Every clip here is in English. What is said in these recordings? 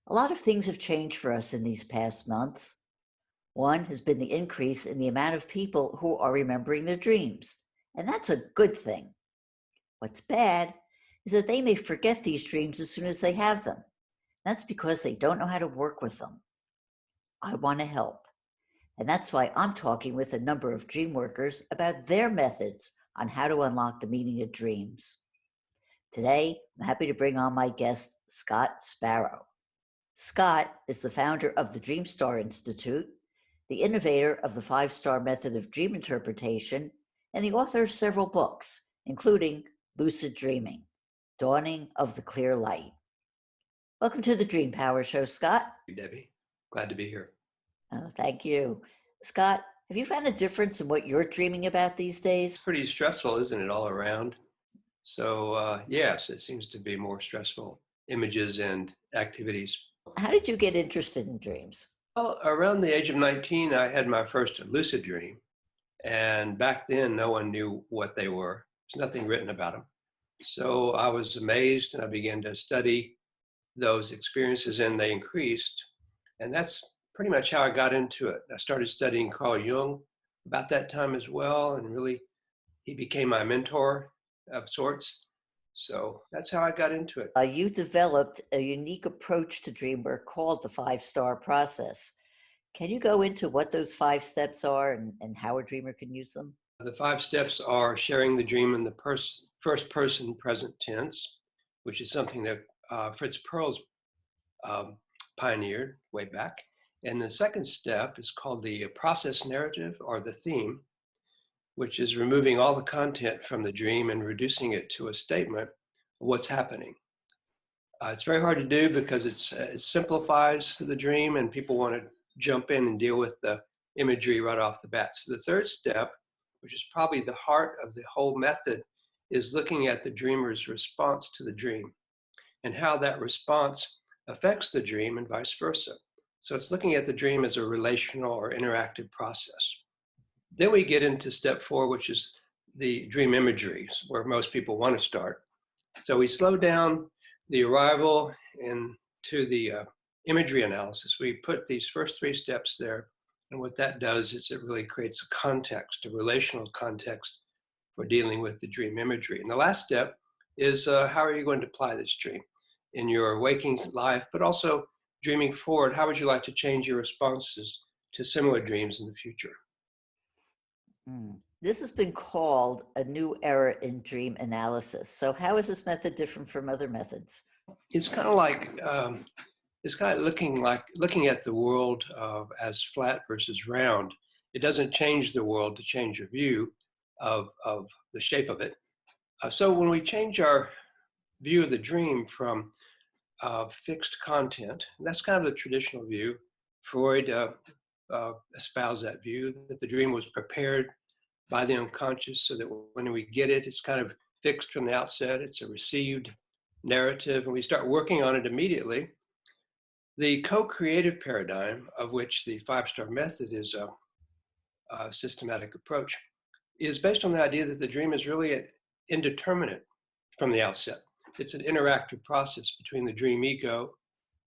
A lot of things have changed for us in these past months. One has been the increase in the amount of people who are remembering their dreams, and that's a good thing. What's bad is that they may forget these dreams as soon as they have them. That's because they don't know how to work with them. I want to help, and that's why I'm talking with a number of dream workers about their methods on how to unlock the meaning of dreams. Today, I'm happy to bring on my guest, Scott Sparrow. Scott is the founder of the Dreamstar Institute, the innovator of the five-star method of dream interpretation, and the author of several books, including Lucid Dreaming, Dawning of the Clear Light. Welcome to the Dream Power Show, Scott. Debbie. Glad to be here. Oh, thank you. Scott, have you found a difference in what you're dreaming about these days? It's pretty stressful, isn't it, all around? So, yes, it seems to be more stressful images and activities. How did you get interested in dreams? Well, around the age of 19, I had my first lucid dream. And back then, no one knew what they were. There's nothing written about them. So I was amazed and I began to study those experiences and they increased. And that's pretty much how I got into it. I started studying Carl Jung about that time as well. And really, he became my mentor of sorts. So that's how I got into it. You developed a unique approach to dream work called the five-star process. Can you go into what those 5 steps are and how a dreamer can use them? The 5 steps are sharing the dream in the first person present tense, which is something that Fritz Perls pioneered way back. And the second step is called the process narrative or the theme, which is removing all the content from the dream and reducing it to a statement of what's happening. It's very hard to do because it simplifies the dream and people want to jump in and deal with the imagery right off the bat. So the third step, which is probably the heart of the whole method, is looking at the dreamer's response to the dream and how that response affects the dream and vice versa. So it's looking at the dream as a relational or interactive process. Then we get into step 4, which is the dream imagery, where most people want to start. So we slow down the arrival into the imagery analysis. We put these first 3 steps there, and what that does is it really creates a context, a relational context for dealing with the dream imagery. And the last step is how are you going to apply this dream in your waking life, but also dreaming forward, how would you like to change your responses to similar dreams in the future? This has been called a new era in dream analysis. So how is this method different from other methods? It's kind of like looking at the world as flat versus round. It doesn't change the world to change your view of the shape of it. So when we change our view of the dream from fixed content, that's kind of the traditional view. Freud espoused that view that the dream was prepared by the unconscious so that when we get it, it's kind of fixed from the outset. It's a received narrative and we start working on it immediately. The co-creative paradigm, of which the 5-star method is a systematic approach, is based on the idea that the dream is really indeterminate from the outset. It's an interactive process between the dream ego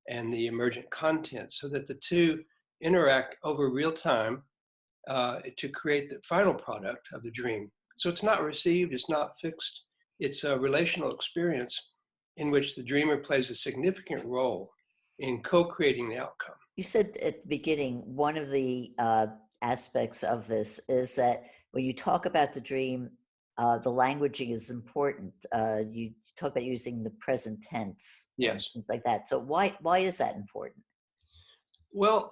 and the emergent content so that the two interact over real time to create the final product of the dream. So it's not received, it's not fixed, it's a relational experience in which the dreamer plays a significant role in co-creating the outcome. You said at the beginning, one of the aspects of this is that when you talk about the dream, the languaging is important. You talk about using the present tense, yes, things like that. So why is that important? Well,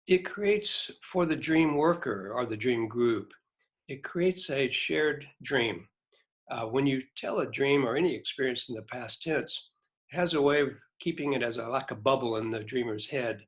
it creates for the dream worker or the dream group, it creates a shared dream. When you tell a dream or any experience in the past tense, it has a way of keeping it as like a bubble in the dreamer's head.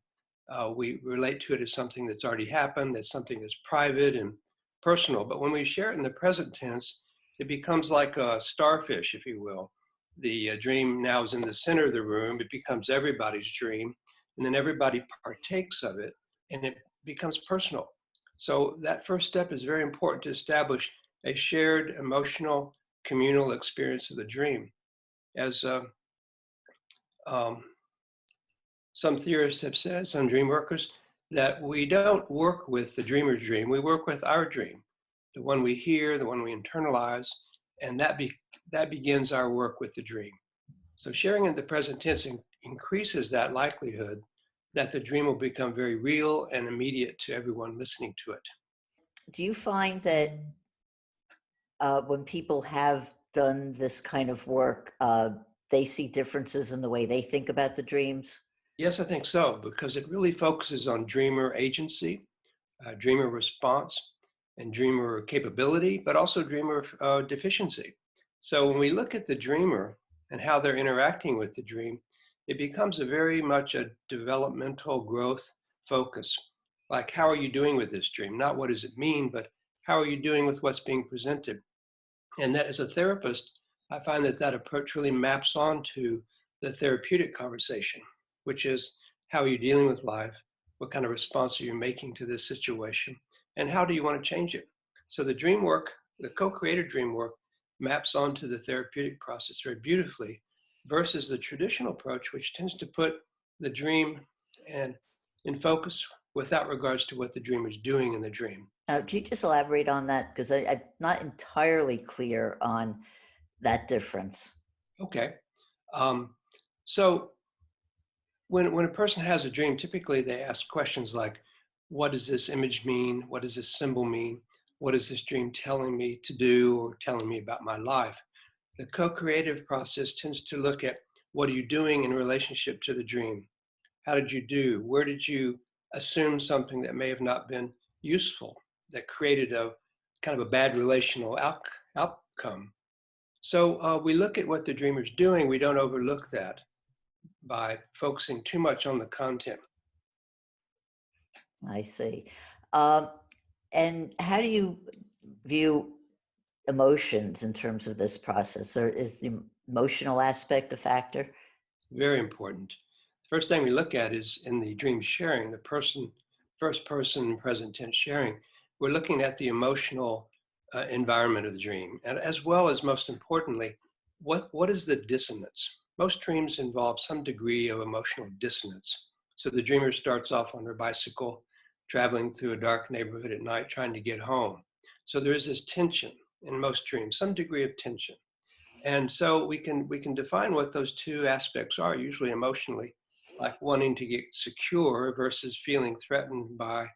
We relate to it as something that's already happened, that's something that's private and personal. But when we share it in the present tense, it becomes like a starfish, if you will. The dream now is in the center of the room. It becomes everybody's dream, and then everybody partakes of it, and it becomes personal. So that first step is very important to establish a shared emotional communal experience of the dream. As Some theorists have said, some dream workers, that we don't work with the dreamer's dream, we work with our dream, the one we hear, the one we internalize, and that begins our work with the dream. So sharing in the present tense increases that likelihood that the dream will become very real and immediate to everyone listening to it. Do you find that when people have done this kind of work, they see differences in the way they think about the dreams? Yes, I think so, because it really focuses on dreamer agency, dreamer response, and dreamer capability, but also dreamer deficiency. So when we look at the dreamer and how they're interacting with the dream, it becomes a very much a developmental growth focus. Like, how are you doing with this dream? Not what does it mean, but how are you doing with what's being presented? And that as a therapist, I find that that approach really maps onto the therapeutic conversation, which is how are you dealing with life? What kind of response are you making to this situation? And how do you want to change it? So the dream work, the co-created dream work, maps onto the therapeutic process very beautifully versus the traditional approach, which tends to put the dream and in focus without regards to what the dreamer is doing in the dream. Can you just elaborate on that? Because I'm not entirely clear on that difference. Okay. Um, so when a person has a dream, typically they ask questions like, what does this image mean? What does this symbol mean? What is this dream telling me to do or telling me about my life? The co-creative process tends to look at what are you doing in relationship to the dream? How did you do? Where did you assume something that may have not been useful, that created a kind of a bad relational outcome? So we look at what the dreamer's doing. We don't overlook that by focusing too much on the content. I see. Um, and how do you view emotions in terms of this process, or is the emotional aspect a factor? Very important. First thing we look at is in the dream sharing, the first person present tense sharing, we're looking at the emotional environment of the dream, and as well as most importantly, what is the dissonance? Most dreams involve some degree of emotional dissonance. So the dreamer starts off on her bicycle, traveling through a dark neighborhood at night, trying to get home. So there is this tension in most dreams, some degree of tension. And so we can define what those two aspects are, usually emotionally, like wanting to get secure versus feeling threatened by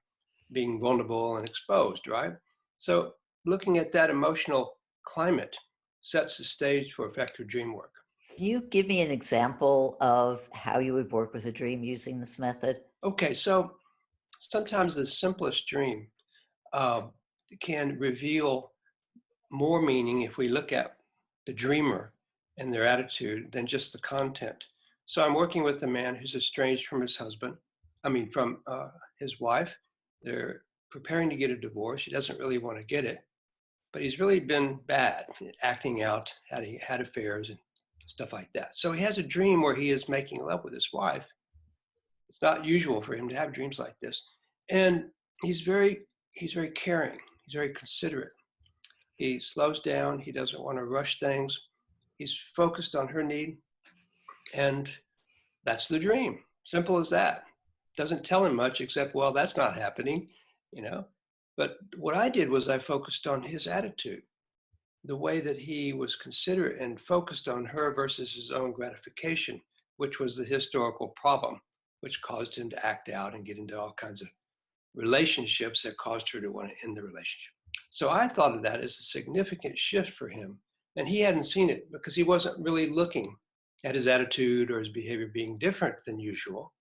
being vulnerable and exposed, right? So looking at that emotional climate sets the stage for effective dream work. Can you give me an example of how you would work with a dream using this method? Okay, so sometimes the simplest dream uh, can reveal more meaning if we look at the dreamer and their attitude than just the content. So I'm working with a man who's estranged from his husband, from his wife. They're preparing to get a divorce. He doesn't really want to get it, but he's really been bad, acting out, had affairs and stuff like that. So he has a dream where he is making love with his wife. It's not usual for him to have dreams like this. And he's very caring. He's very considerate. He slows down. He doesn't want to rush things. He's focused on her need. And that's the dream. Simple as that. Doesn't tell him much except, well, that's not happening, you know. But what I did was I focused on his attitude, the way that he was considerate and focused on her versus his own gratification, which was the historical problem, which caused him to act out and get into all kinds of relationships that caused her to want to end the relationship. So I thought of that as a significant shift for him. And he hadn't seen it because he wasn't really looking at his attitude or his behavior being different than usual.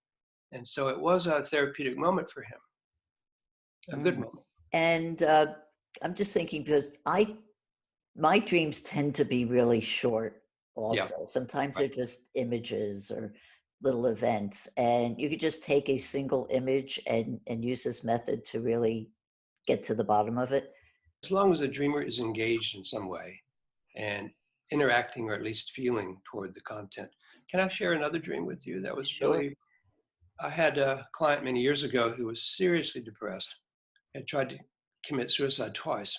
And so it was a therapeutic moment for him, a good Mm. moment. And I'm just thinking because my dreams tend to be really short Yeah, also. Sometimes they're right. just images or little events. And you could just take a single image and use this method to really get to the bottom of it. As long as the dreamer is engaged in some way and interacting or at least feeling toward the content. Can I share another dream with you? That was Sure. really, I had a client many years ago who was seriously depressed, had tried to commit suicide twice.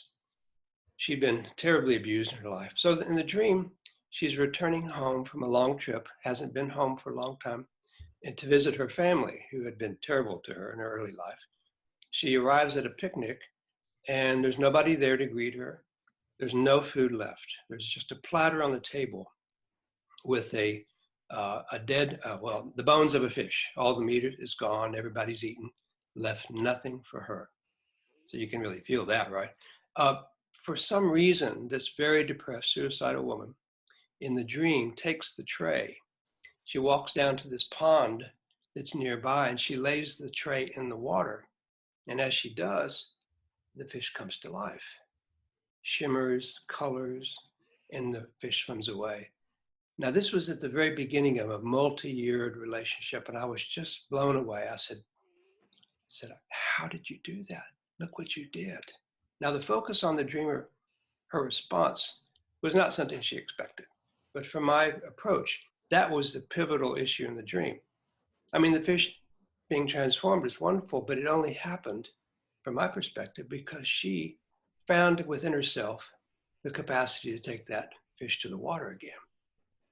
She'd been terribly abused in her life. So in the dream, she's returning home from a long trip, hasn't been home for a long time, and to visit her family, who had been terrible to her in her early life. She arrives at a picnic, and there's nobody there to greet her. There's no food left. There's just a platter on the table with a dead, well, the bones of a fish. All the meat is gone. Everybody's eaten. Left nothing for her. So you can really feel that, right? Uh, for some reason, this very depressed, suicidal woman in the dream takes the tray. She walks down to this pond that's nearby and she lays the tray in the water. And as she does, the fish comes to life, shimmers, colors, and the fish swims away. Now, this was at the very beginning of a multi-year relationship, and I was just blown away. I said, how did you do that? Look what you did. Now, the focus on the dreamer, her response, was not something she expected. But from my approach, that was the pivotal issue in the dream. I mean, the fish being transformed is wonderful, but it only happened, from my perspective, because she found within herself the capacity to take that fish to the water again.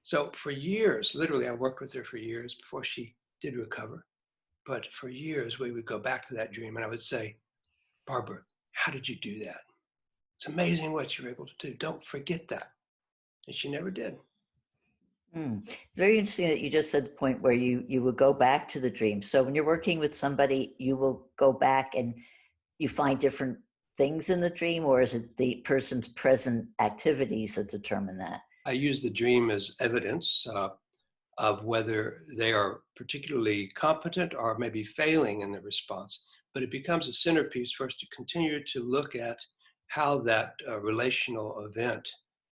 So for years, literally, I worked with her for years before she did recover. But for years, we would go back to that dream and I would say, Barbara, how did you do that? It's amazing what you're able to do. Don't forget that. And she never did. It's very interesting that you just said the point where you would go back to the dream. So when you're working with somebody, you will go back and you find different things in the dream, or is it the person's present activities that determine that? I use the dream as evidence of whether they are particularly competent or maybe failing in the response. But it becomes a centerpiece for us to continue to look at how that relational event,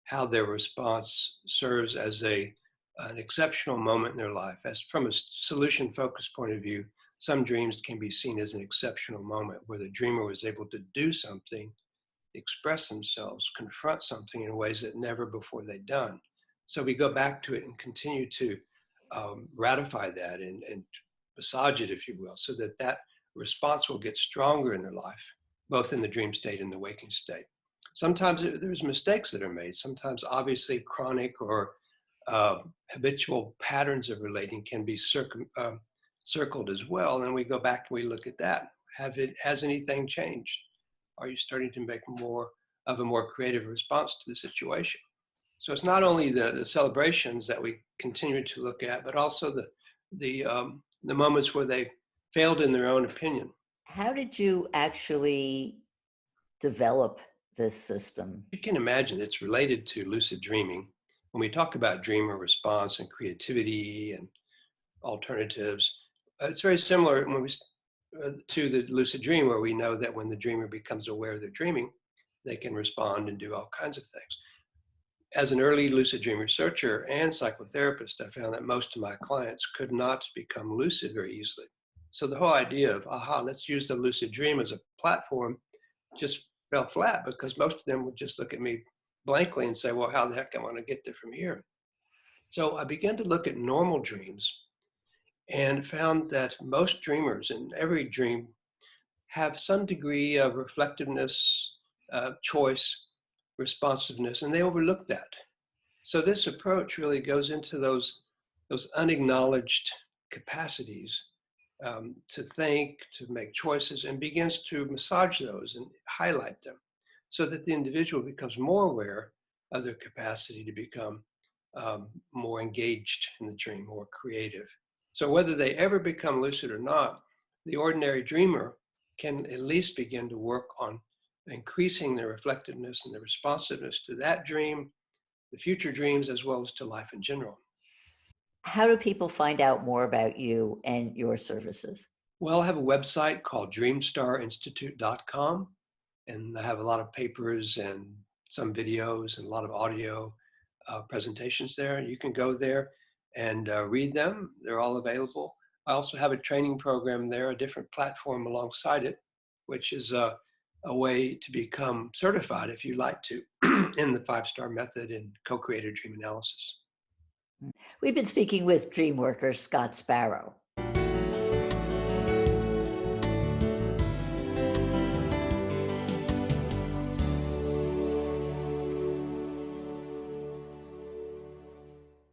how their response serves as an exceptional moment in their life. As from a solution-focused point of view, some dreams can be seen as an exceptional moment where the dreamer was able to do something, express themselves, confront something in ways that never before they'd done. So we go back to it and continue to ratify that and massage it, if you will, so that that response will get stronger in their life, both in the dream state and the waking state. Sometimes there's mistakes that are made. Sometimes obviously chronic or habitual patterns of relating can be circled as well. And we go back and we look at that. Has anything changed? Are you starting to make more of a more creative response to the situation? So it's not only the celebrations that we continue to look at, but also the moments where they failed in their own opinion. How did you actually develop this system? You can imagine it's related to lucid dreaming. When we talk about dreamer response and creativity and alternatives, it's very similar when we to the lucid dream, where we know that when the dreamer becomes aware they're dreaming, they can respond and do all kinds of things. As an early lucid dream researcher and psychotherapist, I found that most of my clients could not become lucid very easily. So the whole idea of, let's use the lucid dream as a platform just fell flat, because most of them would just look at me blankly and say, well, how the heck am I going to get there from here? So I began to look at normal dreams and found that most dreamers in every dream have some degree of reflectiveness, choice, responsiveness, and they overlook that. So this approach really goes into those unacknowledged capacities to think, to make choices, and begins to massage those and highlight them so that the individual becomes more aware of their capacity to become more engaged in the dream, more creative. So whether they ever become lucid or not, the ordinary dreamer can at least begin to work on increasing their reflectiveness and the responsiveness to that dream, the future dreams, as well as to life in general. How do people find out more about you and your services? Well, I have a website called dreamstarinstitute.com, and I have a lot of papers and some videos and a lot of audio presentations there. You can go there and read them. They're all available. I also have a training program there, a different platform alongside it, which is a way to become certified, if you like to, in the 5-star method and co-created dream analysis. We've been speaking with dream worker Scott Sparrow.